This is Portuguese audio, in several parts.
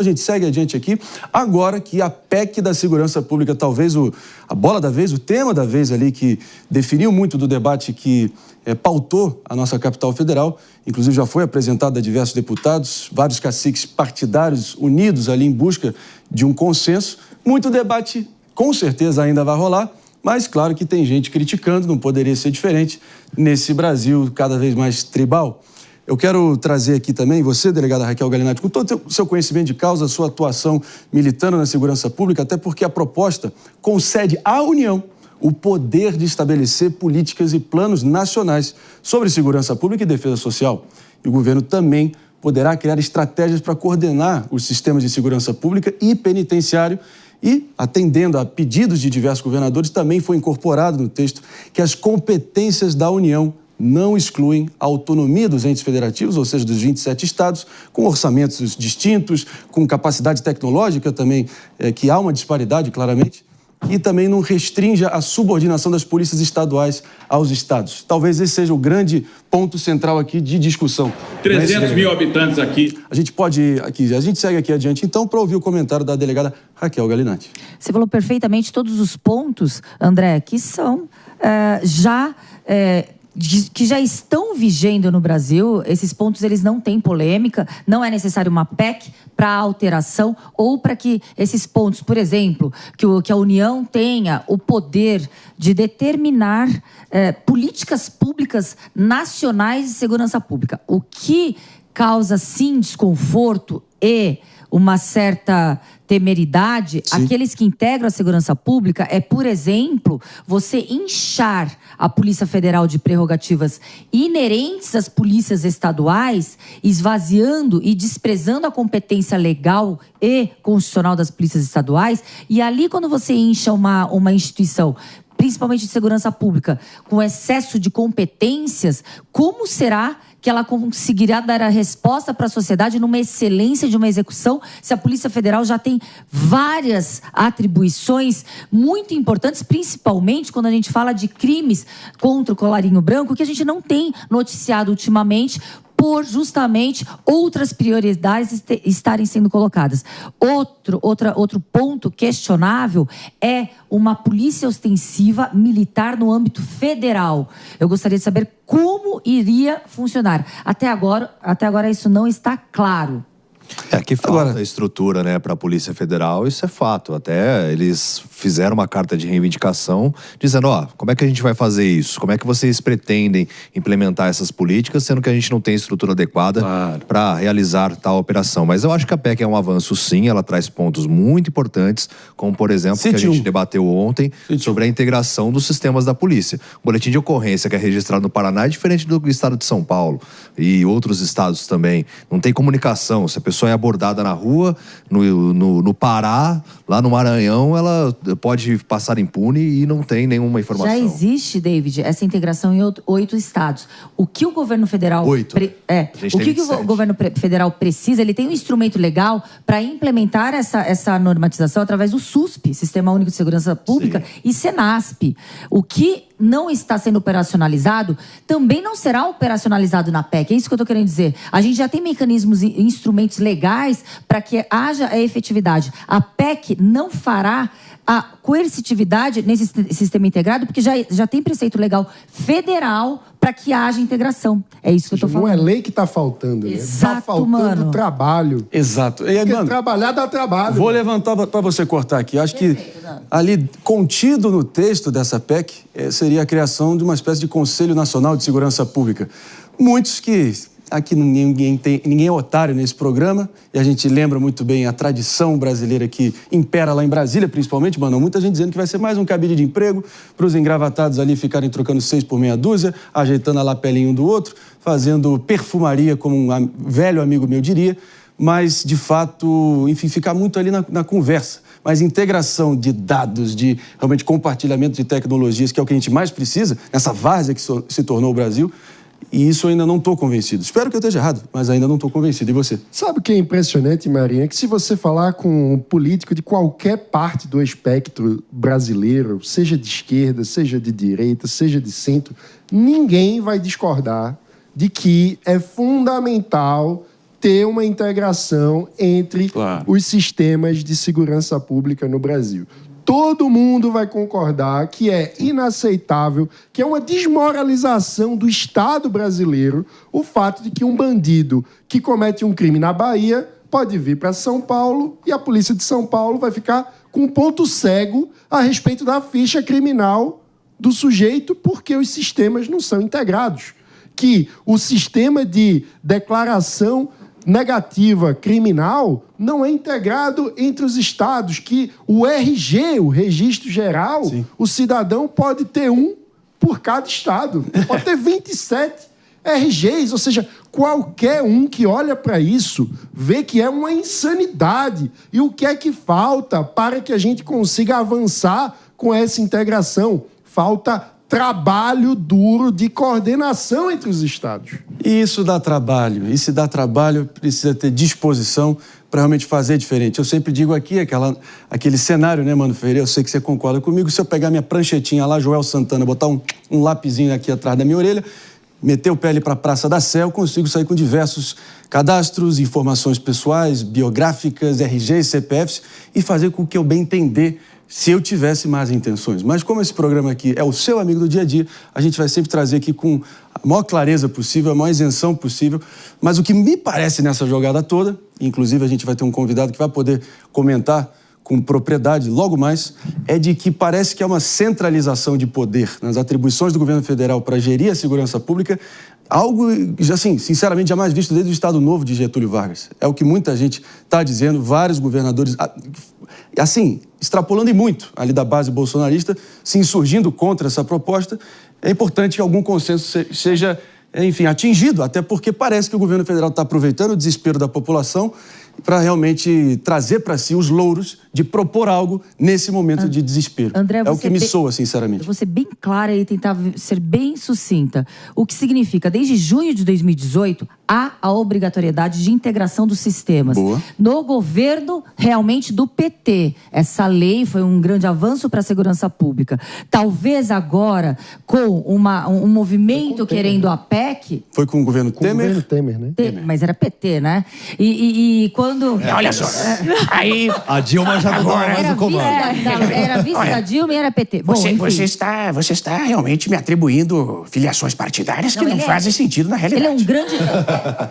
A gente segue adiante aqui, agora que a PEC da segurança pública, talvez a bola da vez, o tema da vez ali, que definiu muito do debate que pautou a nossa capital federal, inclusive já foi apresentada a diversos deputados, vários caciques partidários unidos ali em busca de um consenso. Muito debate, com certeza, ainda vai rolar, mas claro que tem gente criticando, não poderia ser diferente nesse Brasil cada vez mais tribal. Eu quero trazer aqui também você, delegada Raquel Galinatti, com todo o seu conhecimento de causa, a sua atuação militando na segurança pública, até porque a proposta concede à União o poder de estabelecer políticas e planos nacionais sobre segurança pública e defesa social. E o governo também poderá criar estratégias para coordenar os sistemas de segurança pública e penitenciário. E, atendendo a pedidos de diversos governadores, também foi incorporado no texto que as competências da União não excluem a autonomia dos entes federativos, ou seja, dos 27 estados, com orçamentos distintos, com capacidade tecnológica também, que há uma disparidade, claramente, e também não restringe a subordinação das polícias estaduais aos estados. Talvez esse seja o grande ponto central aqui de discussão. 300 mil habitantes aqui. A gente segue aqui adiante, então, para ouvir o comentário da delegada Raquel Galinatti. Você falou perfeitamente todos os pontos, André, que são que já estão vigendo no Brasil. Esses pontos, eles não têm polêmica, não é necessário uma PEC para alteração ou para que esses pontos, por exemplo, que a União tenha o poder de determinar políticas públicas nacionais de segurança pública. O que causa, sim, desconforto e uma certa temeridade, sim, aqueles que integram a segurança pública, é, por exemplo, você inchar a Polícia Federal de prerrogativas inerentes às polícias estaduais, esvaziando e desprezando a competência legal e constitucional das polícias estaduais. E ali, quando você incha uma instituição, principalmente de segurança pública, com excesso de competências, como será que ela conseguirá dar a resposta para a sociedade numa excelência de uma execução, se a Polícia Federal já tem várias atribuições muito importantes, principalmente quando a gente fala de crimes contra o colarinho branco, que a gente não tem noticiado ultimamente, por justamente outras prioridades estarem sendo colocadas. Outro ponto questionável é uma polícia ostensiva militar no âmbito federal. Eu gostaria de saber como iria funcionar. Até agora isso não está claro. Que falta a estrutura, né, para a Polícia Federal, isso é fato. Até eles fizeram uma carta de reivindicação dizendo, como é que a gente vai fazer isso? Como é que vocês pretendem implementar essas políticas, sendo que a gente não tem estrutura adequada para realizar tal operação? Mas eu acho que a PEC é um avanço, sim, ela traz pontos muito importantes, como, por exemplo, que a gente debateu ontem sobre a integração dos sistemas da polícia. O boletim de ocorrência que é registrado no Paraná é diferente do estado de São Paulo e outros estados também. Não tem comunicação. Se a pessoa é abordada na rua, no Pará, lá no Maranhão, ela pode passar impune e não tem nenhuma informação. Já existe, David, essa integração em 8 estados. O que o governo federal... 8. O que o governo federal precisa, ele tem um instrumento legal para implementar essa normatização através do SUSP, Sistema Único de Segurança Pública, sim, e SENASP. O que não está sendo operacionalizado, também não será operacionalizado na PEC. É isso que eu estou querendo dizer. A gente já tem mecanismos e instrumentos legais para que haja a efetividade. A PEC não fará a coercitividade nesse sistema integrado, porque já tem preceito legal federal para que haja integração. É isso que eu estou falando. Não é lei que está faltando, né? Exato, está faltando trabalho. Exato. E aí, porque trabalhar dá trabalho. Vou levantar para você cortar aqui. Acho que ali, contido no texto dessa PEC, seria a criação de uma espécie de Conselho Nacional de Segurança Pública. Muitos que... Aqui ninguém é otário nesse programa, e a gente lembra muito bem a tradição brasileira que impera lá em Brasília, principalmente, mano. Muita gente dizendo que vai ser mais um cabide de emprego para os engravatados ali ficarem trocando 6 por meia dúzia, ajeitando a lapelinha um do outro, fazendo perfumaria, como um velho amigo meu diria, mas, de fato, enfim, ficar muito ali na conversa. Mas integração de dados, de realmente compartilhamento de tecnologias, que é o que a gente mais precisa, nessa várzea que se tornou o Brasil. E isso eu ainda não estou convencido. Espero que eu esteja errado, mas ainda não estou convencido. E você? Sabe o que é impressionante, Marinha? Que se você falar com um político de qualquer parte do espectro brasileiro, seja de esquerda, seja de direita, seja de centro, ninguém vai discordar de que é fundamental ter uma integração entre os sistemas de segurança pública no Brasil. Todo mundo vai concordar que é inaceitável, que é uma desmoralização do Estado brasileiro o fato de que um bandido que comete um crime na Bahia pode vir para São Paulo e a polícia de São Paulo vai ficar com um ponto cego a respeito da ficha criminal do sujeito porque os sistemas não são integrados. Que o sistema de declaração negativa criminal não é integrado entre os estados, que o RG, o Registro Geral, o cidadão pode ter um por cada estado. Pode ter 27 RGs, ou seja, qualquer um que olha para isso vê que é uma insanidade. E o que é que falta para que a gente consiga avançar com essa integração? Falta trabalho duro de coordenação entre os estados. E isso dá trabalho. E se dá trabalho, precisa ter disposição para realmente fazer diferente. Eu sempre digo aqui, aquele cenário, né, Mano Ferreira? Eu sei que você concorda comigo. Se eu pegar minha pranchetinha lá, Joel Santana, botar um lapisinho aqui atrás da minha orelha, meter o pé ali para a Praça da Sé, eu consigo sair com diversos cadastros, informações pessoais, biográficas, RGs, CPFs e fazer com que eu bem entender se eu tivesse más intenções. Mas como esse programa aqui é o seu amigo do dia a dia, a gente vai sempre trazer aqui com a maior clareza possível, a maior isenção possível. Mas o que me parece nessa jogada toda, inclusive a gente vai ter um convidado que vai poder comentar com propriedade logo mais, é de que parece que é uma centralização de poder nas atribuições do governo federal para gerir a segurança pública, algo, assim, sinceramente, jamais visto desde o Estado Novo de Getúlio Vargas. É o que muita gente está dizendo, vários governadores, assim, extrapolando e muito ali da base bolsonarista, se insurgindo contra essa proposta. É importante que algum consenso seja, enfim, atingido, até porque parece que o governo federal está aproveitando o desespero da população para realmente trazer para si os louros de propor algo nesse momento de desespero. André, é o que me soa, sinceramente. Eu vou ser bem clara e tentar ser bem sucinta. O que significa, desde junho de 2018, há a obrigatoriedade de integração dos sistemas. Boa. No governo, realmente, do PT. Essa lei foi um grande avanço para a segurança pública. Talvez agora, com um movimento querendo a PEC... Foi com o governo Temer? Com o governo Temer, né? Mas era PT, né? E quando... Olha só, aí... A Dilma já não estava mais no comando. Era vice da Dilma e era PT. Bom, Você está realmente me atribuindo filiações partidárias que não fazem sentido na realidade.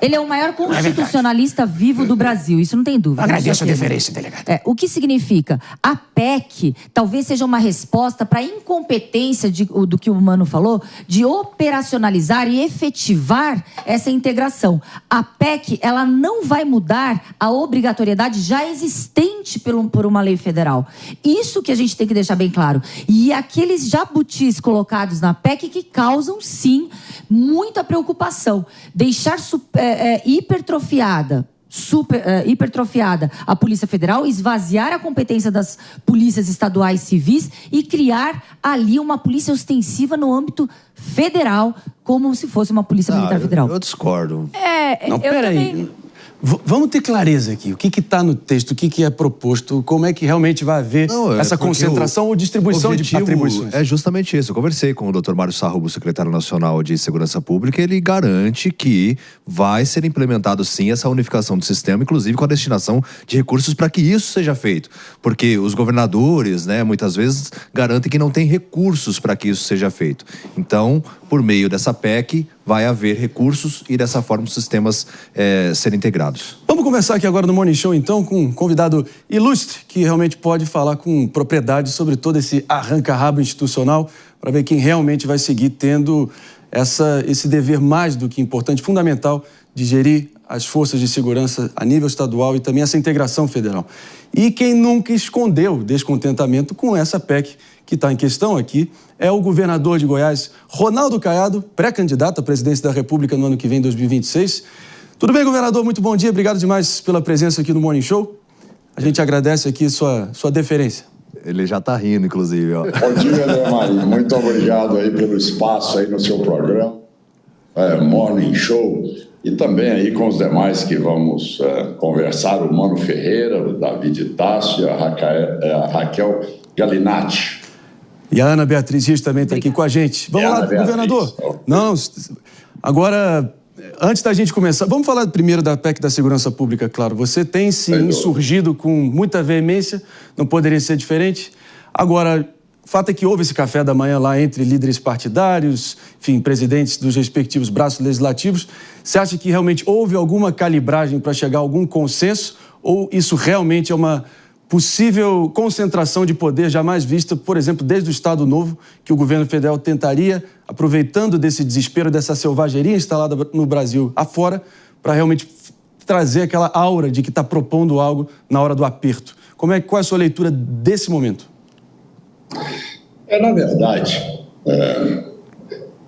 Ele é o maior constitucionalista vivo do Brasil, isso não tem dúvida. Agradeço a deferência, delegado. O que significa? A PEC talvez seja uma resposta para a incompetência do que o Mano falou, de operacionalizar e efetivar essa integração. A PEC, ela não vai mudar a obrigatoriedade já existente por uma lei federal. Isso que a gente tem que deixar bem claro. E aqueles jabutis colocados na PEC que causam, sim, muita preocupação. Deixar hipertrofiada a Polícia Federal, esvaziar a competência das polícias estaduais civis e criar ali uma polícia ostensiva no âmbito federal, como se fosse uma polícia militar federal. Eu discordo. Não, peraí. Vamos ter clareza aqui. O que está no texto, o que é proposto, como é que realmente vai haver essa concentração ou distribuição de atribuições? É justamente isso. Eu conversei com o Dr. Mário Sarrubo, secretário nacional de Segurança Pública, ele garante que vai ser implementado sim essa unificação do sistema, inclusive com a destinação de recursos para que isso seja feito. Porque os governadores, né, muitas vezes garantem que não tem recursos para que isso seja feito. Então, por meio dessa PEC, vai haver recursos e dessa forma os sistemas serem integrados. Vamos começar aqui agora no Morning Show, então, com um convidado ilustre, que realmente pode falar com propriedade sobre todo esse arranca-rabo institucional, para ver quem realmente vai seguir tendo esse dever mais do que importante, fundamental, de gerir as forças de segurança a nível estadual e também essa integração federal. E quem nunca escondeu descontentamento com essa PEC que está em questão aqui é o governador de Goiás, Ronaldo Caiado, pré-candidato à presidência da República no ano que vem, 2026. Tudo bem, governador? Muito bom dia. Obrigado demais pela presença aqui no Morning Show. A gente agradece aqui sua deferência. Ele já está rindo, inclusive. Ó. Bom dia, Leomar. Muito obrigado aí pelo espaço aí no seu programa, Morning Show, e também aí com os demais que vamos conversar, o Mano Ferreira, o David Tasso e a Raquel Galinatti. E a Ana Beatriz Rios também está aqui com a gente. Vamos lá, governador. Não, agora, Antes da gente começar, vamos falar primeiro da PEC da Segurança Pública, claro. Você tem se insurgido com muita veemência, não poderia ser diferente. Agora, o fato é que houve esse café da manhã lá entre líderes partidários, enfim, presidentes dos respectivos braços legislativos. Você acha que realmente houve alguma calibragem para chegar a algum consenso? Ou isso realmente é uma possível concentração de poder jamais vista, por exemplo, desde o Estado Novo, que o governo federal tentaria, aproveitando desse desespero, dessa selvageria instalada no Brasil afora, para realmente trazer aquela aura de que está propondo algo na hora do aperto? Qual é a sua leitura desse momento? Na verdade,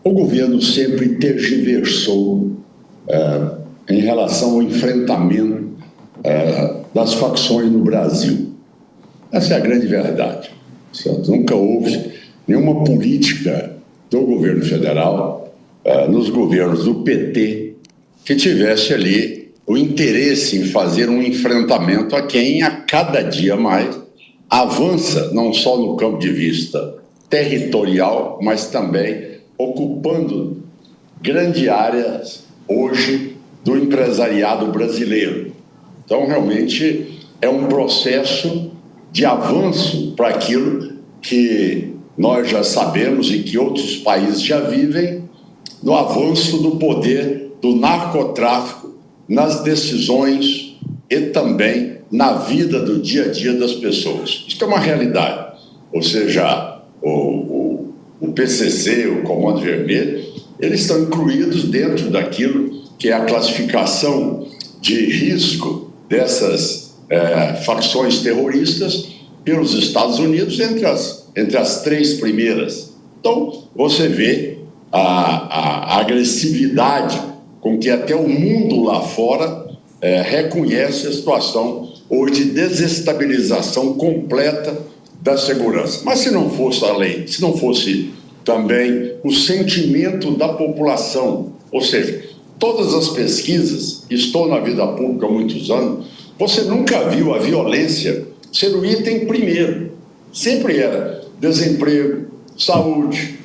o governo sempre tergiversou em relação ao enfrentamento das facções no Brasil. Essa é a grande verdade. Certo? Nunca houve nenhuma política do governo federal, nos governos do PT, que tivesse ali o interesse em fazer um enfrentamento a quem, a cada dia mais, avança não só no campo de vista territorial, mas também ocupando grandes áreas hoje do empresariado brasileiro. Então, realmente, é um processo de avanço para aquilo que nós já sabemos e que outros países já vivem, no avanço do poder do narcotráfico nas decisões e também na vida do dia a dia das pessoas. Isso é uma realidade. Ou seja, o PCC, o Comando Vermelho, eles estão incluídos dentro daquilo que é a classificação de risco dessas facções terroristas pelos Estados Unidos entre as 3 primeiras. Então, você vê a agressividade com que até o mundo lá fora reconhece a situação hoje de desestabilização completa da segurança. Mas se não fosse a lei, se não fosse também o sentimento da população, ou seja, todas as pesquisas, estou na vida pública há muitos anos, você nunca viu a violência ser o item primeiro. Sempre era desemprego, saúde,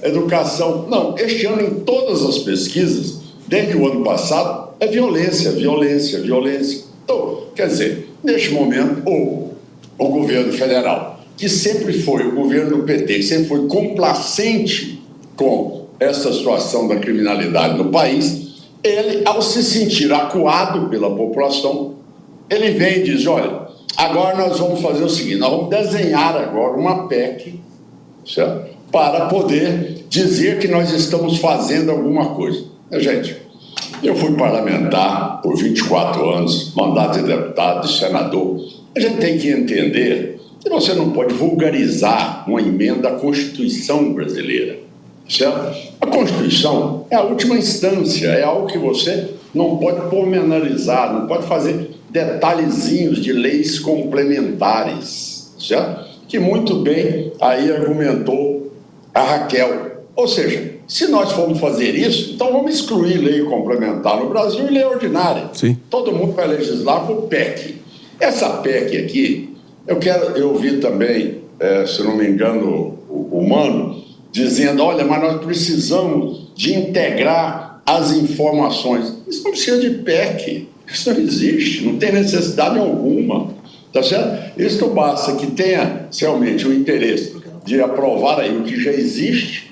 educação. Não, este ano em todas as pesquisas, desde o ano passado, é violência, violência, violência. Então, quer dizer, neste momento, o governo federal, que sempre foi, o governo do PT, que sempre foi complacente com essa situação da criminalidade no país, ele, ao se sentir acuado pela população, ele vem e diz, olha, agora nós vamos fazer o seguinte, nós vamos desenhar agora uma PEC, certo? Para poder dizer que nós estamos fazendo alguma coisa. Gente, eu fui parlamentar por 24 anos, mandato de deputado, de senador. A gente tem que entender que você não pode vulgarizar uma emenda à Constituição brasileira, certo? A Constituição é a última instância, é algo que você não pode pormenorizar, não pode fazer detalhezinhos de leis complementares, certo? Que muito bem aí argumentou a Raquel. Ou seja, se nós formos fazer isso, então vamos excluir lei complementar no Brasil e lei ordinária. Sim. Todo mundo vai legislar por PEC. Essa PEC aqui, eu vi também, se não me engano, o Mano, dizendo, olha, mas nós precisamos de integrar as informações. Isso não precisa de PEC, isso não existe, não tem necessidade alguma, tá certo? Isso basta que tenha realmente o interesse de aprovar aí o que já existe,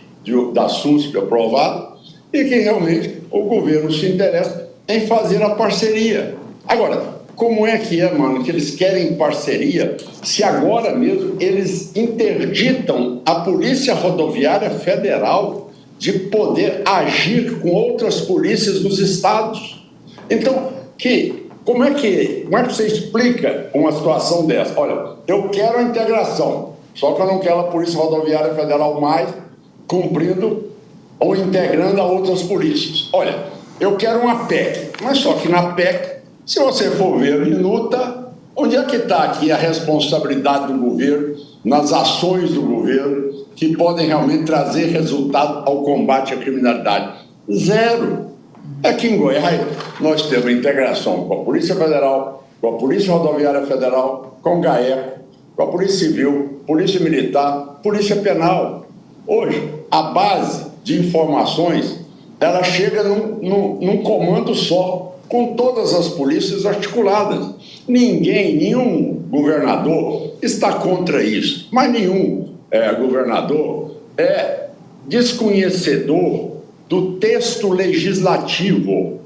da SUSP aprovado, e que realmente o governo se interessa em fazer a parceria. Agora, como é que mano, que eles querem parceria se agora mesmo eles interditam a Polícia Rodoviária Federal de poder agir com outras polícias dos estados? Então, como é que você explica uma situação dessa? Olha, eu quero a integração, só que eu não quero a Polícia Rodoviária Federal mais cumprindo ou integrando a outras polícias. Olha, eu quero uma PEC, mas só que na PEC, se você for ver a minuta, onde é que está aqui a responsabilidade do governo, nas ações do governo, que podem realmente trazer resultado ao combate à criminalidade? Zero. Aqui em Goiás, nós temos a integração com a Polícia Federal, com a Polícia Rodoviária Federal, com o GAECO, com a Polícia Civil, Polícia Militar, Polícia Penal. Hoje, a base de informações ela chega num comando só, com todas as polícias articuladas. Nenhum governador está contra isso, mas nenhum governador é desconhecedor do texto legislativo. O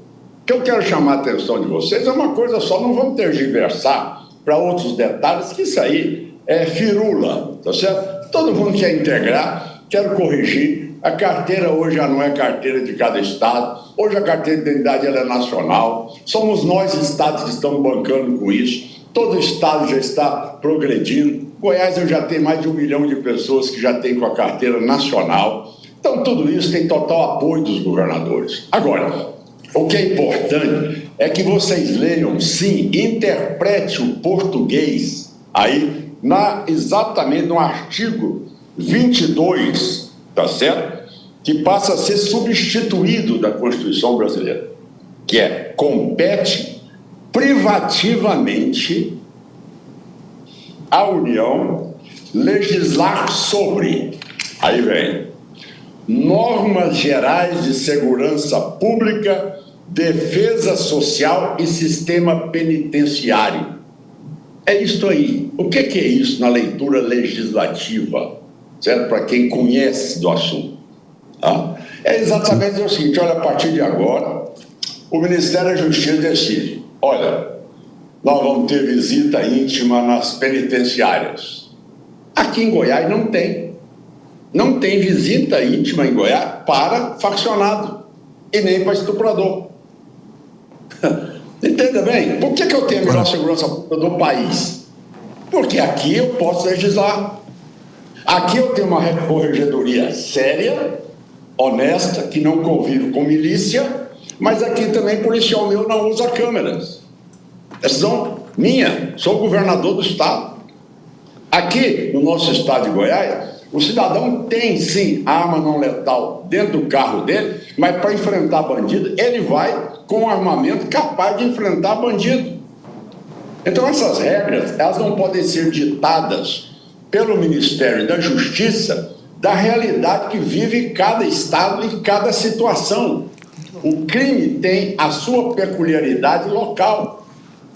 que eu quero chamar a atenção de vocês é uma coisa só, não vamos tergiversar para outros detalhes, que isso aí é firula, tá certo? Todo mundo quer integrar, quero corrigir. A carteira hoje já não é carteira de cada estado, hoje a carteira de identidade ela é nacional, somos nós estados que estamos bancando com isso, todo estado já está progredindo. Goiás eu já tenho mais de 1 milhão de pessoas que já tem com a carteira nacional, então tudo isso tem total apoio dos governadores. Agora, o que é importante é que vocês leiam, sim, interprete o português aí, exatamente no artigo 22, tá certo? Que passa a ser substituído da Constituição brasileira, que é: compete privativamente à União legislar sobre, aí vem, normas gerais de segurança pública, defesa social e sistema penitenciário. É isso aí. O que é isso na leitura legislativa? Certo? Para quem conhece do assunto. Tá? É exatamente o seguinte: olha, a partir de agora, o Ministério da Justiça decide: olha, nós vamos ter visita íntima nas penitenciárias. Aqui em Goiás não tem. Não tem visita íntima em Goiás para faccionado e nem para estuprador. Entenda bem? Por que eu tenho a melhor segurança pública do país? Porque aqui eu posso legislar. Aqui eu tenho uma corregedoria séria, honesta, que não convive com milícia, mas aqui também policial meu não usa câmeras. Decisão minha, sou governador do estado. Aqui, no nosso estado de Goiás, o cidadão tem, sim, arma não letal dentro do carro dele, mas para enfrentar bandido, ele vai com armamento capaz de enfrentar bandido. Então, essas regras, elas não podem ser ditadas pelo Ministério da Justiça da realidade que vive cada estado e cada situação. O crime tem a sua peculiaridade local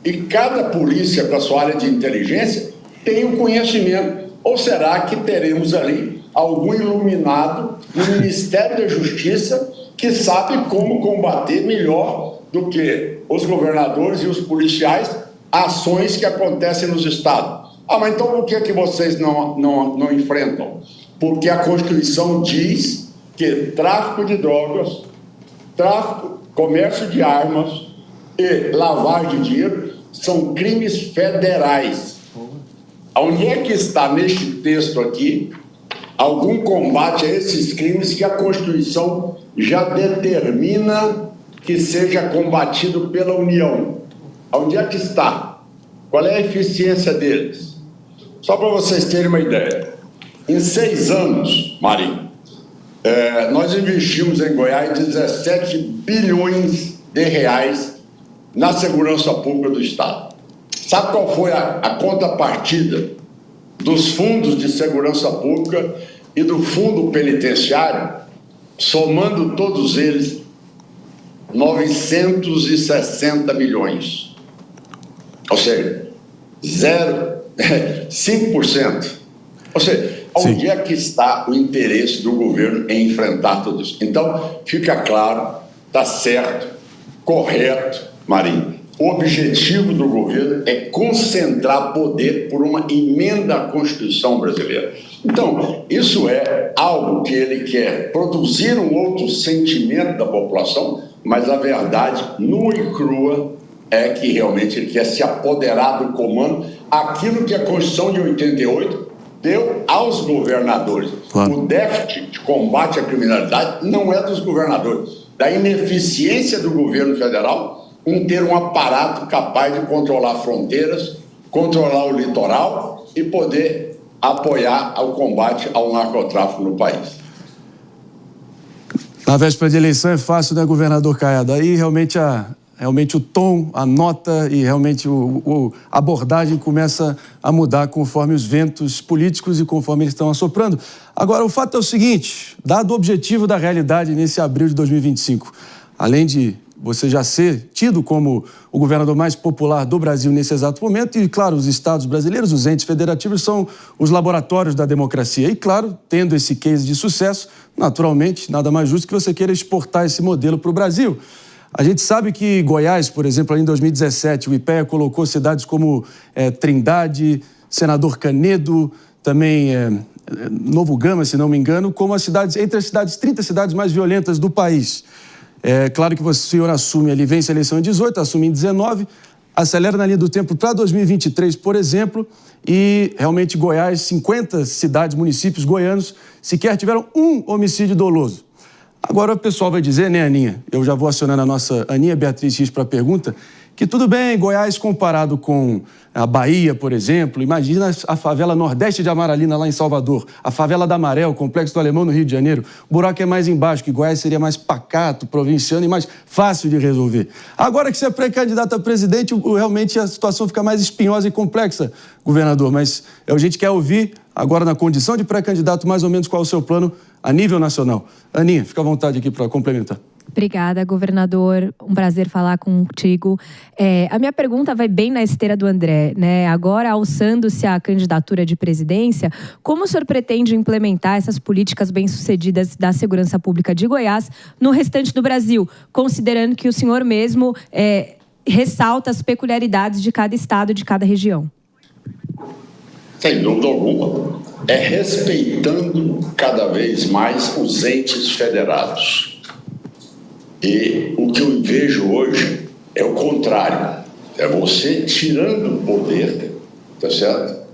e cada polícia, com a sua área de inteligência, tem um conhecimento. Ou será que teremos ali algum iluminado no Ministério da Justiça que sabe como combater melhor do que os governadores e os policiais ações que acontecem nos estados? Ah, mas então por que vocês não enfrentam? Porque a Constituição diz que tráfico de drogas, comércio de armas e lavagem de dinheiro são crimes federais. Onde é que está neste texto aqui algum combate a esses crimes que a Constituição já determina que seja combatido pela União? Onde é que está? Qual é a eficiência deles? Só para vocês terem uma ideia. Em 6 anos, Marinho, nós investimos em Goiás 17 bilhões de reais na segurança pública do estado. Sabe qual foi a contrapartida dos fundos de segurança pública e do fundo penitenciário? Somando todos eles, 960 milhões. Ou seja, 5%. Ou seja, onde é que está o interesse do governo em enfrentar tudo isso? Então, fica claro, está certo, correto, Marinho. O objetivo do governo é concentrar poder por uma emenda à Constituição brasileira. Então, isso é algo que ele quer produzir um outro sentimento da população, mas a verdade nua e crua é que realmente ele quer se apoderar do comando, aquilo que a Constituição de 88 deu aos governadores. Claro. O déficit de combate à criminalidade não é dos governadores, da ineficiência do governo federal em ter um aparato capaz de controlar fronteiras, controlar o litoral e poder apoiar o combate ao narcotráfico no país. Na véspera de eleição é fácil, né, governador Caiado? Aí realmente a realmente o tom, a nota e realmente a abordagem começa a mudar conforme os ventos políticos e conforme eles estão assoprando. Agora, o fato é o seguinte, dado o objetivo da realidade nesse abril de 2025, além de você já ser tido como o governador mais popular do Brasil nesse exato momento, e, claro, os estados brasileiros, os entes federativos, são os laboratórios da democracia. E, claro, tendo esse case de sucesso, naturalmente, nada mais justo que você queira exportar esse modelo para o Brasil. A gente sabe que Goiás, por exemplo, em 2017, o IPEA colocou cidades como Trindade, Senador Canedo, também Novo Gama, se não me engano, como entre as 30 cidades mais violentas do país. É claro que o senhor assume ali, vence a eleição em 18, assume em 19, acelera na linha do tempo para 2023, por exemplo, e realmente Goiás, 50 cidades, municípios goianos, sequer tiveram um homicídio doloso. Agora o pessoal vai dizer, né, Aninha? Eu já vou acionando a nossa Aninha Beatriz Rios para a pergunta, que tudo bem, Goiás comparado com a Bahia, por exemplo, imagina a favela nordeste de Amaralina, lá em Salvador, a favela da Maré, o Complexo do Alemão, no Rio de Janeiro. O buraco é mais embaixo, que Goiás seria mais pacato, provinciano e mais fácil de resolver. Agora que você é pré-candidato a presidente, realmente a situação fica mais espinhosa e complexa, governador, mas a gente quer ouvir, agora na condição de pré-candidato, mais ou menos qual é o seu plano a nível nacional. Aninha, fica à vontade aqui para complementar. Obrigada, governador. Um prazer falar contigo. A minha pergunta vai bem na esteira do André, né? Agora, alçando-se à candidatura de presidência, como o senhor pretende implementar essas políticas bem-sucedidas da segurança pública de Goiás no restante do Brasil, considerando que o senhor mesmo ressalta as peculiaridades de cada estado e de cada região? Sem dúvida alguma. É respeitando cada vez mais os entes federados. E o que eu vejo hoje é o contrário. É você tirando o poder, tá certo?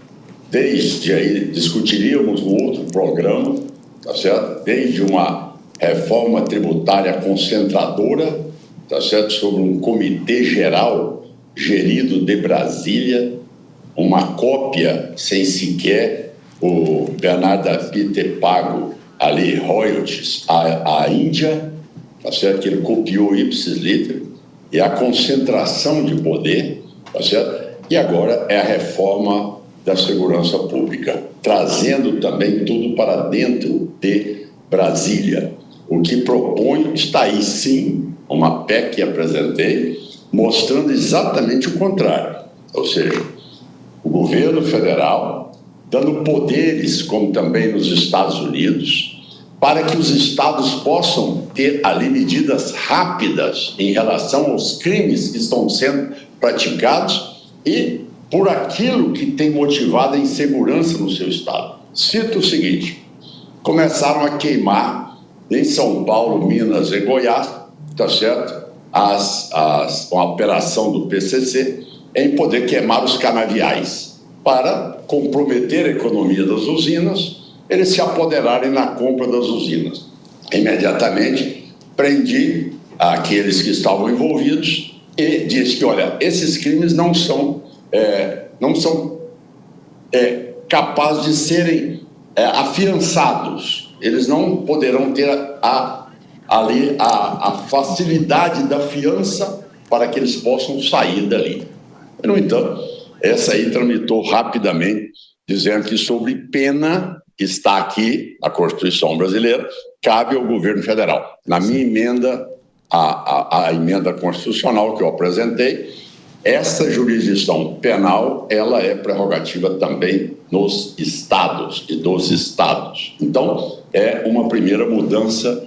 Desde aí, discutiríamos no outro programa, tá certo? Desde uma reforma tributária concentradora, tá certo? Sobre um comitê geral gerido de Brasília, uma cópia sem sequer o Bernardo Api ter pago ali royalties à Índia, tá certo? Que ele copiou ipsis literis, e a concentração de poder, tá certo? E agora é a reforma da segurança pública, trazendo também tudo para dentro de Brasília. O que proponho está aí, sim, uma PEC que apresentei, mostrando exatamente o contrário. Ou seja, o governo federal dando poderes, como também nos Estados Unidos, para que os estados possam ter ali medidas rápidas em relação aos crimes que estão sendo praticados e por aquilo que tem motivado a insegurança no seu estado. Cito o seguinte: começaram a queimar em São Paulo, Minas e Goiás, tá certo? Uma operação do PCC em poder queimar os canaviais para comprometer a economia das usinas, eles se apoderarem na compra das usinas. Imediatamente prendi aqueles que estavam envolvidos e disse que, olha, esses crimes não são capazes de serem afiançados. Eles não poderão ter ali a facilidade da fiança para que eles possam sair dali. No entanto, essa aí tramitou rapidamente, dizendo que sobre pena que está aqui na Constituição brasileira, cabe ao governo federal. Na minha emenda, a emenda constitucional que eu apresentei, essa jurisdição penal, ela é prerrogativa também nos estados e dos estados. Então, é uma primeira mudança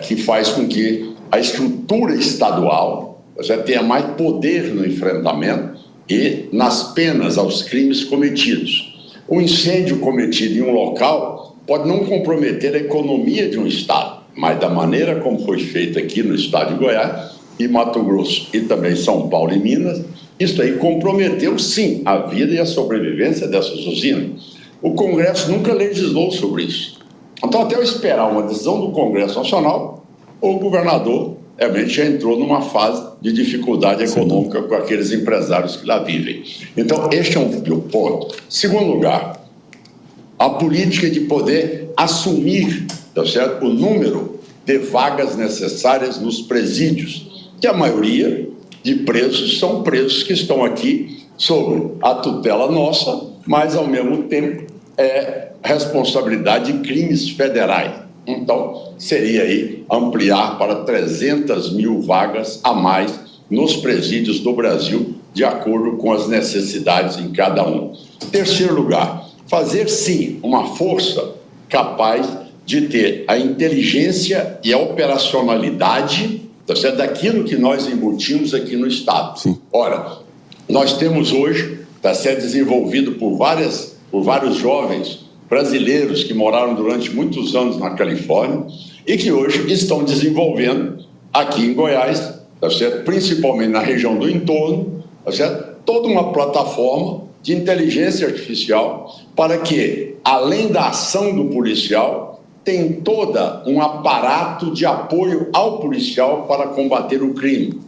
que faz com que a estrutura estadual já tenha mais poder no enfrentamento e nas penas aos crimes cometidos. O incêndio cometido em um local pode não comprometer a economia de um estado, mas da maneira como foi feito aqui no estado de Goiás e Mato Grosso e também São Paulo e Minas, isso aí comprometeu, sim, a vida e a sobrevivência dessas usinas. O Congresso nunca legislou sobre isso. Então, até eu esperar uma decisão do Congresso Nacional, o governador realmente já entrou numa fase de dificuldade econômica com aqueles empresários que lá vivem. Então, este é um ponto. Segundo lugar, a política de poder assumir, tá certo, o número de vagas necessárias nos presídios, que a maioria de presos são presos que estão aqui sob a tutela nossa, mas, ao mesmo tempo, é responsabilidade de crimes federais. Então, seria aí ampliar para 300 mil vagas a mais nos presídios do Brasil, de acordo com as necessidades em cada um. Terceiro lugar, fazer, sim, uma força capaz de ter a inteligência e a operacionalidade, tá certo, daquilo que nós embutimos aqui no Estado. Sim. Ora, nós temos hoje, está sendo desenvolvido por vários jovens brasileiros que moraram durante muitos anos na Califórnia e que hoje estão desenvolvendo aqui em Goiás, tá certo? Principalmente na região do entorno, tá certo? Toda uma plataforma de inteligência artificial para que, além da ação do policial, tem todo um aparato de apoio ao policial para combater o crime.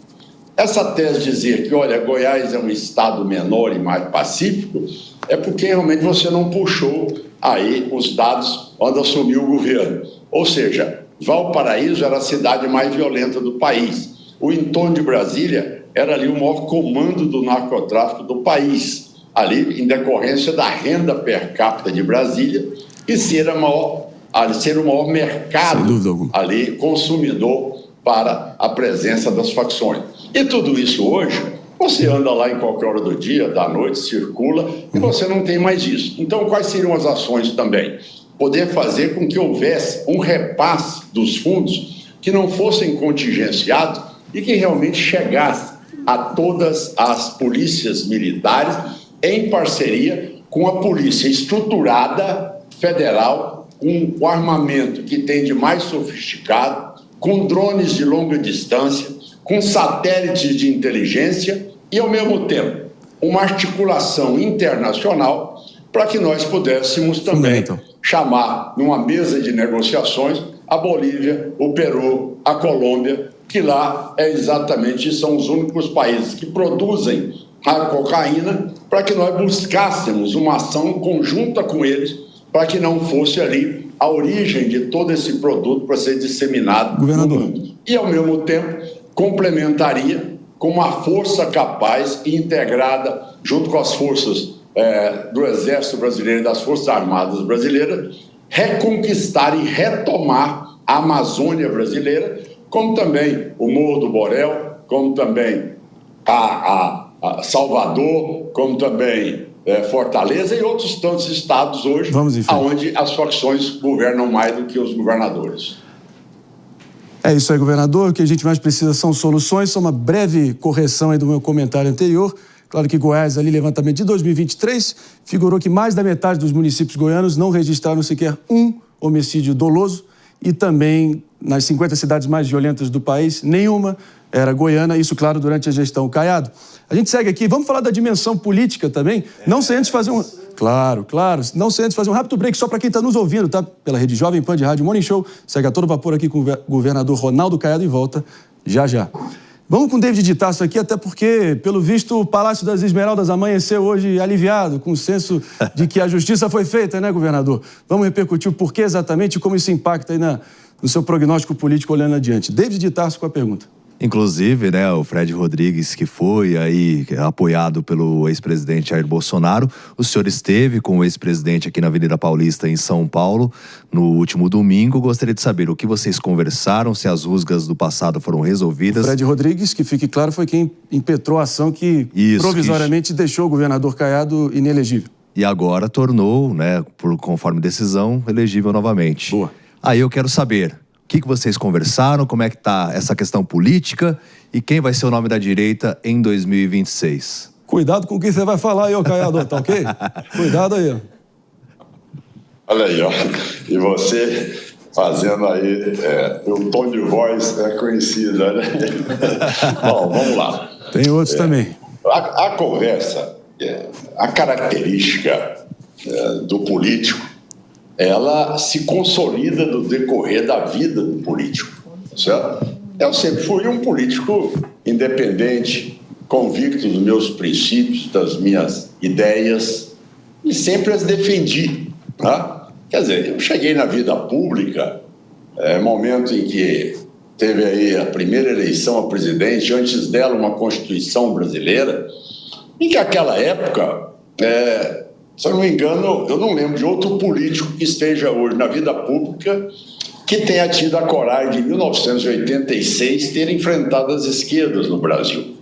Essa tese de dizer que, olha, Goiás é um estado menor e mais pacífico, é porque realmente você não puxou aí os dados quando assumiu o governo. Ou seja, Valparaíso era a cidade mais violenta do país. O entorno de Brasília era ali o maior comando do narcotráfico do país, ali em decorrência da renda per capita de Brasília e ser o maior mercado ali consumidor para a presença das facções. E tudo isso hoje, você anda lá em qualquer hora do dia, da noite, circula, e você não tem mais isso. Então, quais seriam as ações também? Poder fazer com que houvesse um repasse dos fundos que não fossem contingenciados e que realmente chegasse a todas as polícias militares em parceria com a polícia estruturada federal, com o armamento que tem de mais sofisticado, com drones de longa distância, com satélites de inteligência e, ao mesmo tempo, uma articulação internacional para que nós pudéssemos também chamar numa mesa de negociações a Bolívia, o Peru, a Colômbia, que lá são os únicos países que produzem a cocaína, para que nós buscássemos uma ação conjunta com eles, para que não fosse ali a origem de todo esse produto para ser disseminado no mundo. E, ao mesmo tempo, complementaria com uma força capaz e integrada junto com as forças do Exército Brasileiro e das Forças Armadas Brasileiras, reconquistar e retomar a Amazônia brasileira, como também o Morro do Borel, como também a Salvador, como também Fortaleza e outros tantos estados hoje, onde as facções governam mais do que os governadores. É isso aí, governador. O que a gente mais precisa são soluções. Só uma breve correção aí do meu comentário anterior. Claro que Goiás, ali, levantamento de 2023, figurou que mais da metade dos municípios goianos não registraram sequer um homicídio doloso e também nas 50 cidades mais violentas do país, nenhuma era goiana, isso, claro, durante a gestão Caiado. A gente segue aqui, vamos falar da dimensão política também, não sem antes fazer um... Claro, não sem antes fazer um rápido break, só para quem está nos ouvindo, tá? Pela Rede Jovem Pan de Rádio Morning Show, segue a todo vapor aqui com o governador Ronaldo Caiado e volta já. Vamos com o David de Tarso aqui, até porque, pelo visto, o Palácio das Esmeraldas amanheceu hoje aliviado, com o senso de que a justiça foi feita, né, governador? Vamos repercutir o porquê exatamente e como isso impacta aí no seu prognóstico político olhando adiante. David de Tarso com a pergunta. Inclusive, né, o Fred Rodrigues, que foi aí apoiado pelo ex-presidente Jair Bolsonaro, o senhor esteve com o ex-presidente aqui na Avenida Paulista, em São Paulo, no último domingo. Gostaria de saber o que vocês conversaram, se as rusgas do passado foram resolvidas. O Fred Rodrigues, que fique claro, foi quem impetrou a ação que provisoriamente deixou o governador Caiado inelegível. E agora tornou, né, conforme decisão, elegível novamente. Boa. Aí eu quero saber... O que vocês conversaram, como é que está essa questão política e quem vai ser o nome da direita em 2026? Cuidado com o que você vai falar aí, ô Caiado, tá ok? Cuidado aí, ó. Olha aí, ó. E você fazendo aí, o tom de voz é conhecido, né? Bom, vamos lá. Tem outros também. A conversa, a característica do político, ela se consolida no decorrer da vida do político, certo? Eu sempre fui um político independente, convicto dos meus princípios, das minhas ideias, e sempre as defendi, tá? Quer dizer, eu cheguei na vida pública, momento em que teve aí a primeira eleição a presidente, antes dela uma Constituição brasileira, e que naquela época, se eu não me engano, eu não lembro de outro político que esteja hoje na vida pública que tenha tido a coragem de, em 1986, ter enfrentado as esquerdas no Brasil.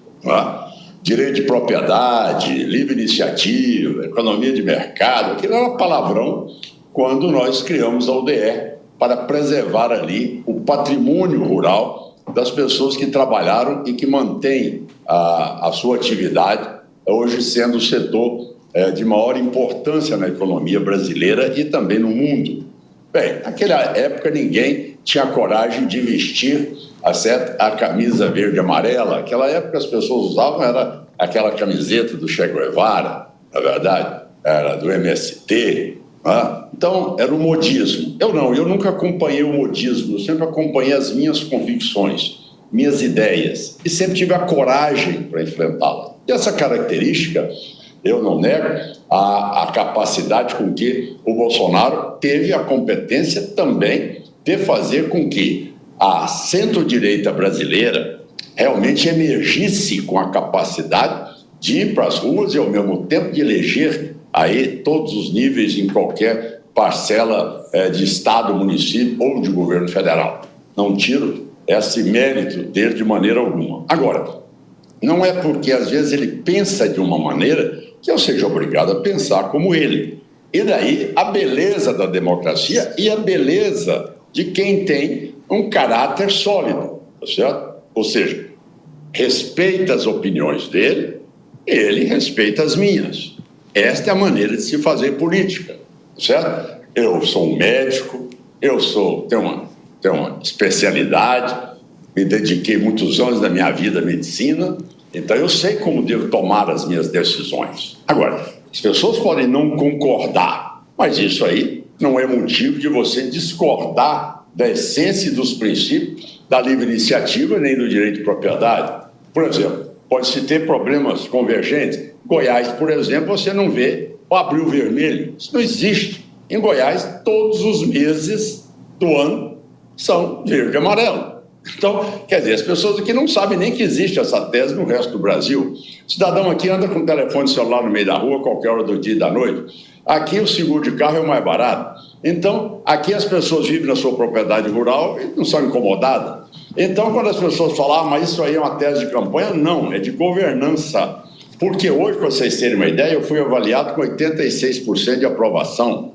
Direito de propriedade, livre iniciativa, economia de mercado, aquilo era palavrão quando nós criamos a UDE para preservar ali o patrimônio rural das pessoas que trabalharam e que mantêm a sua atividade, hoje sendo o setor de maior importância na economia brasileira e também no mundo. Bem, naquela época ninguém tinha coragem de vestir a camisa verde e amarela. Naquela época as pessoas usavam era aquela camiseta do Che Guevara, na verdade, era do MST. Então, era o modismo. Eu nunca acompanhei o modismo, eu sempre acompanhei as minhas convicções, minhas ideias, e sempre tive a coragem para enfrentá-las. E essa característica, eu não nego, a capacidade com que o Bolsonaro teve a competência também de fazer com que a centro-direita brasileira realmente emergisse com a capacidade de ir para as ruas e, ao mesmo tempo, de eleger aí todos os níveis em qualquer parcela de Estado, município ou de governo federal. Não tiro esse mérito dele de maneira alguma. Agora, não é porque às vezes ele pensa de uma maneira que eu seja obrigado a pensar como ele. E daí a beleza da democracia e a beleza de quem tem um caráter sólido, certo? Ou seja, respeita as opiniões dele, ele respeita as minhas. Esta é a maneira de se fazer política, certo? Eu sou um médico, tenho uma especialidade, me dediquei muitos anos da minha vida à medicina, então eu sei como devo tomar as minhas decisões. Agora, as pessoas podem não concordar, mas isso aí não é motivo de você discordar da essência e dos princípios da livre iniciativa nem do direito de propriedade. Por exemplo, pode-se ter problemas convergentes. Goiás, por exemplo, você não vê o abril vermelho. Isso não existe. Em Goiás, todos os meses do ano são verde e amarelo. Então, quer dizer, as pessoas aqui não sabem nem que existe essa tese no resto do Brasil. O cidadão aqui anda com o telefone celular no meio da rua, qualquer hora do dia e da noite. Aqui o seguro de carro é o mais barato. Então, aqui as pessoas vivem na sua propriedade rural e não são incomodadas. Então, quando as pessoas falam, mas isso aí é uma tese de campanha, não, é de governança. Porque hoje, para vocês terem uma ideia, eu fui avaliado com 86% de aprovação.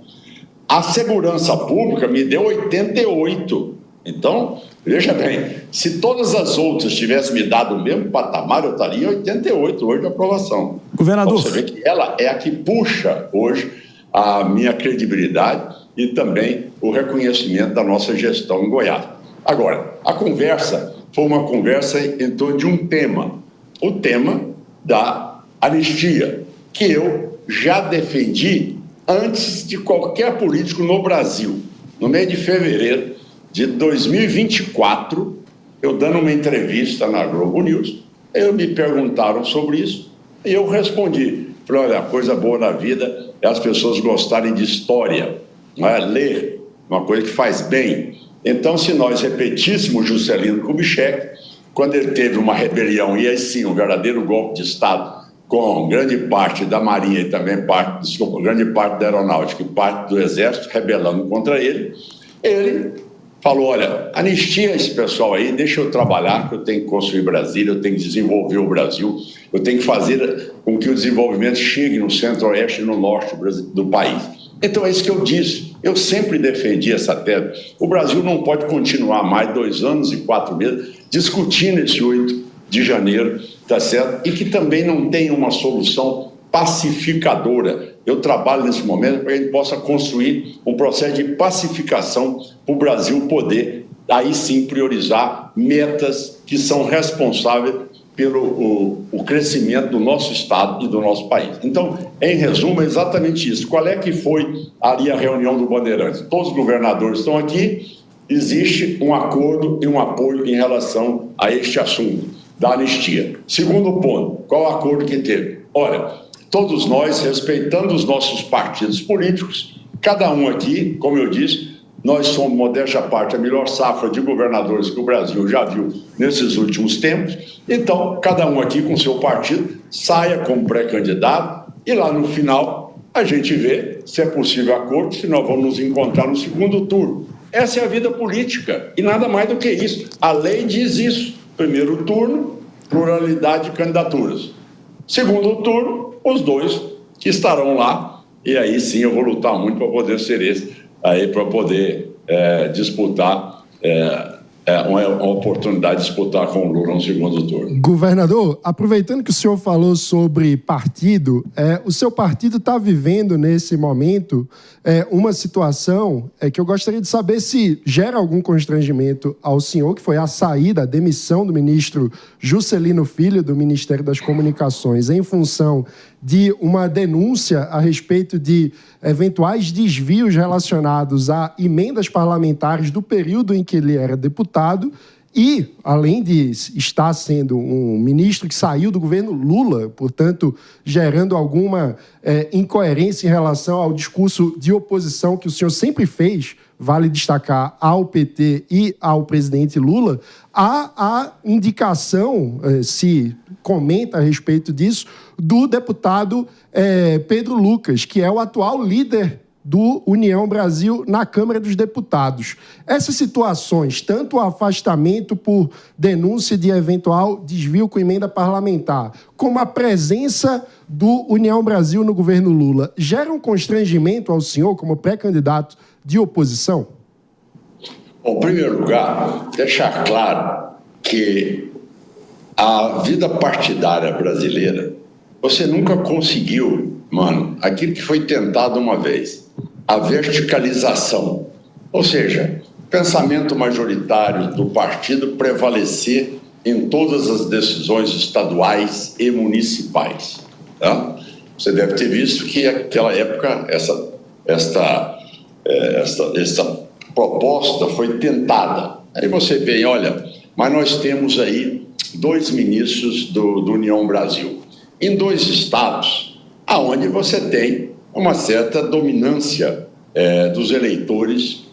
A segurança pública me deu 88%. Então, veja bem, se todas as outras tivessem me dado o mesmo patamar, eu estaria em 88 hoje de aprovação. Governador. Então, você vê que ela é a que puxa hoje a minha credibilidade e também o reconhecimento da nossa gestão em Goiás. Agora, a conversa foi uma conversa em torno de um tema, o tema da anistia, que eu já defendi antes de qualquer político no Brasil. No mês de fevereiro de 2024, eu dando uma entrevista na Globo News, me perguntaram sobre isso e eu respondi. Falei, olha, a coisa boa na vida é as pessoas gostarem de história, não é? Ler, uma coisa que faz bem. Então, se nós repetíssemos Juscelino Kubitschek, quando ele teve uma rebelião, e aí sim, um verdadeiro golpe de Estado, com grande parte da Marinha e também grande parte da Aeronáutica e parte do Exército rebelando contra ele, ele falou, olha, anistia esse pessoal aí, deixa eu trabalhar, que eu tenho que construir Brasília, eu tenho que desenvolver o Brasil, eu tenho que fazer com que o desenvolvimento chegue no centro-oeste e no norte do país. Então é isso que eu disse, eu sempre defendi essa tese. O Brasil não pode continuar mais 2 anos e 4 meses discutindo esse 8 de janeiro, tá certo? E que também não tem uma solução pacificadora. Eu trabalho nesse momento para que a gente possa construir um processo de pacificação para o Brasil poder, aí sim, priorizar metas que são responsáveis pelo o crescimento do nosso Estado e do nosso país. Então, em resumo, é exatamente isso. Qual é que foi ali a reunião do Bandeirantes? Todos os governadores estão aqui, existe um acordo e um apoio em relação a este assunto da anistia. Segundo ponto, qual o acordo que teve? Olha, todos nós, respeitando os nossos partidos políticos, cada um aqui, como eu disse, nós somos, modéstia à parte, a melhor safra de governadores que o Brasil já viu nesses últimos tempos. Então, cada um aqui com seu partido saia como pré-candidato e lá no final a gente vê se é possível acordo, se nós vamos nos encontrar no segundo turno. Essa é a vida política e nada mais do que isso. A lei diz isso. Primeiro turno, pluralidade de candidaturas. Segundo turno, os dois que estarão lá. E aí sim eu vou lutar muito para poder ser esse, aí para poder disputar, uma oportunidade de disputar com o Lula no segundo turno. Governador, aproveitando que o senhor falou sobre partido, o seu partido está vivendo nesse momento uma situação que eu gostaria de saber se gera algum constrangimento ao senhor, que foi a saída, a demissão do ministro Juscelino Filho do Ministério das Comunicações em função de uma denúncia a respeito de eventuais desvios relacionados a emendas parlamentares do período em que ele era deputado e, além de estar sendo um ministro que saiu do governo Lula, portanto, gerando alguma incoerência em relação ao discurso de oposição que o senhor sempre fez, vale destacar, ao PT e ao presidente Lula, há a indicação, se comenta a respeito disso, do deputado Pedro Lucas, que é o atual líder do União Brasil na Câmara dos Deputados. Essas situações, tanto o afastamento por denúncia de eventual desvio com emenda parlamentar, como a presença do União Brasil no governo Lula, geram constrangimento ao senhor como pré-candidato de oposição? Bom, em primeiro lugar, deixar claro que a vida partidária brasileira, você nunca conseguiu, aquilo que foi tentado uma vez, a verticalização, ou seja, pensamento majoritário do partido prevalecer em todas as decisões estaduais e municipais. Tá? Você deve ter visto que naquela época essa proposta foi tentada. Aí você vê, olha, mas nós temos aí 2 ministros do União Brasil, em 2 estados, aonde você tem uma certa dominância dos eleitores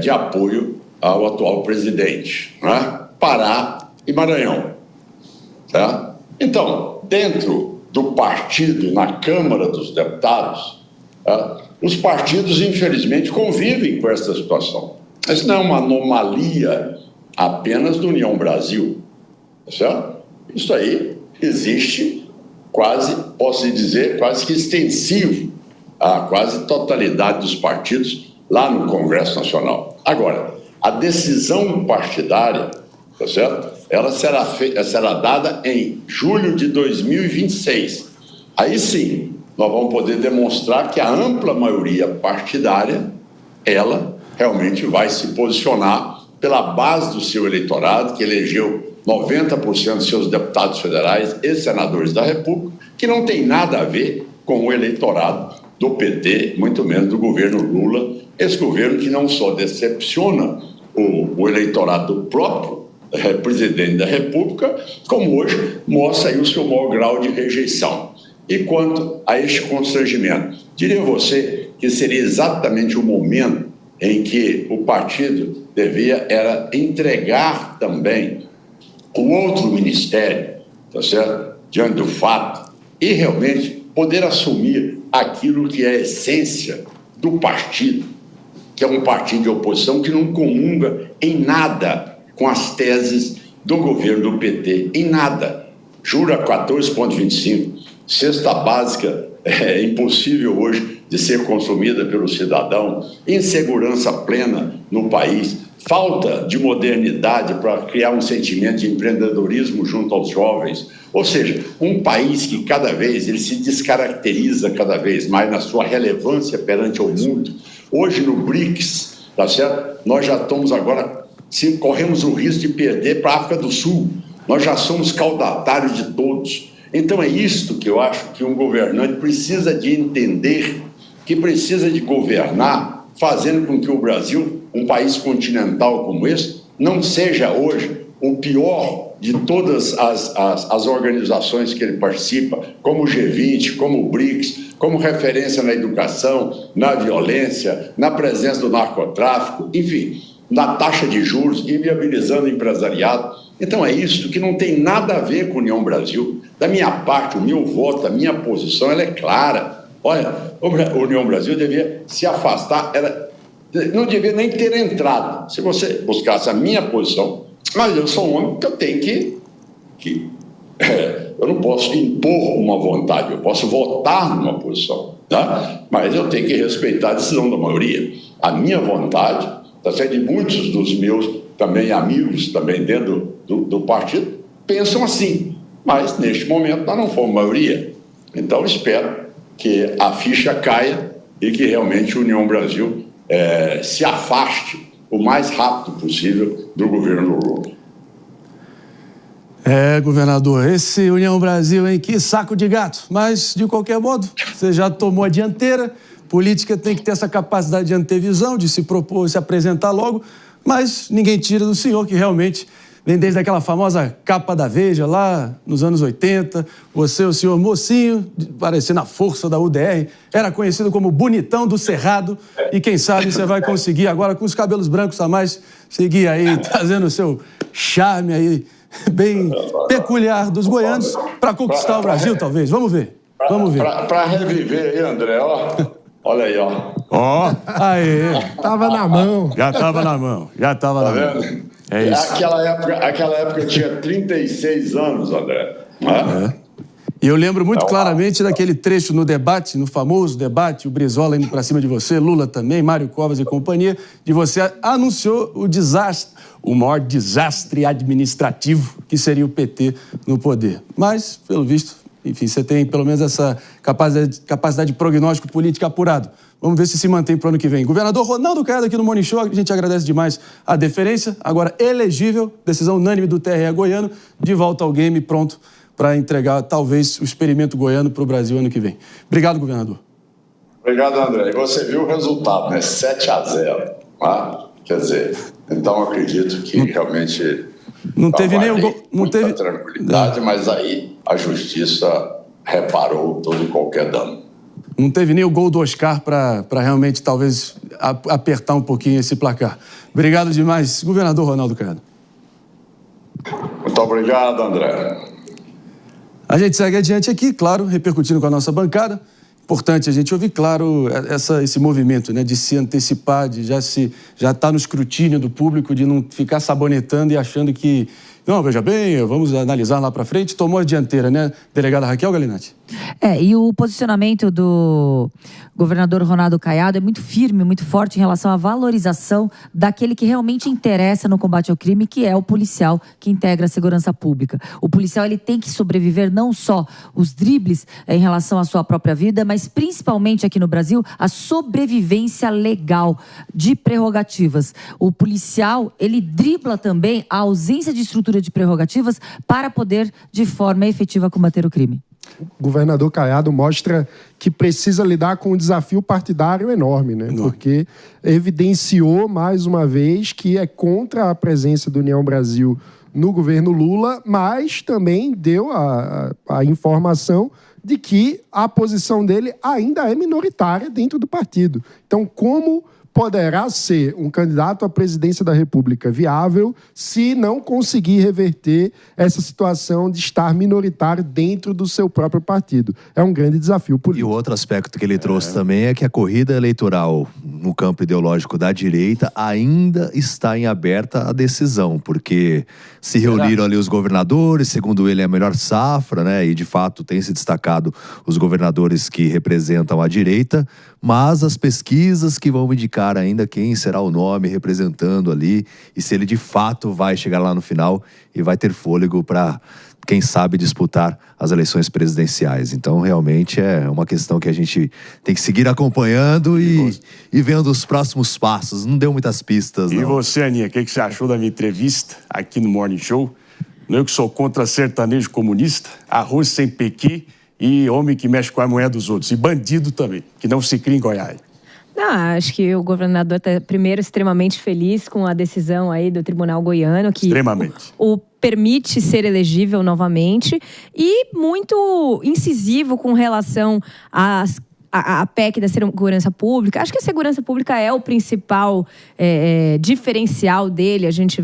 de apoio ao atual presidente, né? Pará e Maranhão. Tá? Então, dentro do partido, na Câmara dos Deputados, os partidos, infelizmente, convivem com essa situação. Isso não é uma anomalia apenas do União Brasil. Certo? Isso aí existe quase, posso dizer, quase que extensivo a quase totalidade dos partidos lá no Congresso Nacional. Agora, a decisão partidária, tá certo? Ela será dada em julho de 2026. Aí sim, nós vamos poder demonstrar que a ampla maioria partidária, ela realmente vai se posicionar pela base do seu eleitorado, que elegeu 90% dos seus deputados federais e senadores da República, que não tem nada a ver com o eleitorado do PT, muito menos do governo Lula, esse governo que não só decepciona o eleitorado do próprio presidente da República, como hoje mostra aí o seu maior grau de rejeição. E quanto a este constrangimento, diria você que seria exatamente o momento em que o partido era entregar também o outro ministério, tá certo? Diante do fato, e realmente poder assumir aquilo que é a essência do partido, que é um partido de oposição que não comunga em nada com as teses do governo do PT, em nada. Jura 14,25, cesta básica é impossível hoje de ser consumida pelo cidadão, insegurança plena no país, falta de modernidade para criar um sentimento de empreendedorismo junto aos jovens. Ou seja, um país que cada vez ele se descaracteriza cada vez mais na sua relevância perante o mundo. Hoje no BRICS, tá certo? Nós já estamos agora, corremos o risco de perder para a África do Sul. Nós já somos caudatários de todos. Então é isto que eu acho que um governante precisa de entender, que precisa de governar, fazendo com que o Brasil, um país continental como esse, não seja hoje o pior de todas as organizações que ele participa, como o G20, como o BRICS, como referência na educação, na violência, na presença do narcotráfico, enfim, na taxa de juros, inviabilizando o empresariado. Então é isso que não tem nada a ver com União Brasil. Da minha parte, o meu voto, a minha posição, ela é clara. Olha, a União Brasil devia se afastar, não devia nem ter entrado. Se você buscasse a minha posição, mas eu sou um homem que eu tenho eu não posso impor uma vontade, eu posso votar numa posição, tá? Mas eu tenho que respeitar a decisão da maioria. A minha vontade, tá certo? E muitos dos meus também amigos, também dentro do partido, pensam assim. Mas, neste momento, nós não fomos maioria. Então, espero que a ficha caia e que realmente a União Brasil se afaste o mais rápido possível do governo Lula. Governador, esse União Brasil, hein? Que saco de gato. Mas, de qualquer modo, você já tomou a dianteira. Política tem que ter essa capacidade de antevisão, de se propor, se apresentar logo. Mas ninguém tira do senhor, que realmente vem desde aquela famosa capa da Veja, lá nos anos 80. Você, o senhor mocinho, parecendo a força da UDR, era conhecido como bonitão do Cerrado. E quem sabe você vai conseguir agora, com os cabelos brancos a mais, seguir aí, trazendo o seu charme aí, bem peculiar dos goianos, para conquistar o Brasil, talvez. Vamos ver. Vamos ver. Para reviver aí, André, ó. Olha aí, ó. Ó, aí. Tava na mão. Já tava na mão. Vendo? É isso. Aquela época eu tinha 36 anos, André. E eu lembro muito claramente daquele trecho no debate, no famoso debate, o Brizola indo para cima de você, Lula também, Mário Covas e companhia, de você anunciou o desastre, o maior desastre administrativo que seria o PT no poder. Mas, pelo visto, enfim, você tem pelo menos essa capacidade de prognóstico político apurado. Vamos ver se mantém para o ano que vem. Governador Ronaldo Caiado aqui no Morning Show, a gente agradece demais a deferência. Agora elegível, decisão unânime do TRE goiano, de volta ao game, pronto para entregar talvez o experimento goiano para o Brasil ano que vem. Obrigado, governador. Obrigado, André. E você viu o resultado, né? 7-0. Quer dizer, então eu acredito que realmente... Não teve nem o gol. Não teve tranquilidade, mas aí a justiça reparou todo e qualquer dano. Não teve nem o gol do Oscar para realmente, talvez, apertar um pouquinho esse placar. Obrigado demais, governador Ronaldo Caiado. Muito obrigado, André. A gente segue adiante aqui, claro, repercutindo com a nossa bancada. Importante a gente ouvir, claro, esse movimento, né, de se antecipar, de já estar no escrutínio do público, de não ficar sabonetando e achando que... Não, veja bem, vamos analisar lá para frente. Tomou a dianteira, né, delegada Raquel Galinatti? E o posicionamento do governador Ronaldo Caiado é muito firme, muito forte em relação à valorização daquele que realmente interessa no combate ao crime, que é o policial que integra a segurança pública. O policial, ele tem que sobreviver não só os dribles em relação à sua própria vida, mas principalmente aqui no Brasil, a sobrevivência legal de prerrogativas. O policial, ele dribla também a ausência de estrutura de prerrogativas para poder, de forma efetiva, combater o crime. O governador Caiado mostra que precisa lidar com um desafio partidário enorme, né? Porque evidenciou, mais uma vez, que é contra a presença do União Brasil no governo Lula, mas também deu a informação de que a posição dele ainda é minoritária dentro do partido. Então, como poderá ser um candidato à presidência da República viável se não conseguir reverter essa situação de estar minoritário dentro do seu próprio partido? É um grande desafio político. E o outro aspecto que ele trouxe também é que a corrida eleitoral no campo ideológico da direita ainda está em aberta a decisão, porque se reuniram ali os governadores, segundo ele é a melhor safra, né? E de fato tem se destacado os governadores que representam a direita, mas as pesquisas que vão indicar ainda quem será o nome representando ali e se ele de fato vai chegar lá no final e vai ter fôlego para, quem sabe, disputar as eleições presidenciais. Então, realmente é uma questão que a gente tem que seguir acompanhando e vendo os próximos passos. Não deu muitas pistas, não. E você, Aninha, o que você achou da minha entrevista aqui no Morning Show? Eu que sou contra sertanejo comunista, arroz sem pequi e homem que mexe com a moeda dos outros. E bandido também, que não se cria em Goiás. Não, acho que o governador está, primeiro, extremamente feliz com a decisão aí do Tribunal Goiano, que o permite ser elegível novamente, e muito incisivo com relação às a PEC da segurança pública. Acho que a segurança pública é o principal diferencial dele. A gente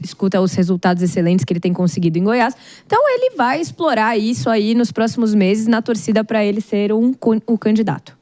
escuta os resultados excelentes que ele tem conseguido em Goiás. Então, ele vai explorar isso aí nos próximos meses, na torcida para ele ser o candidato.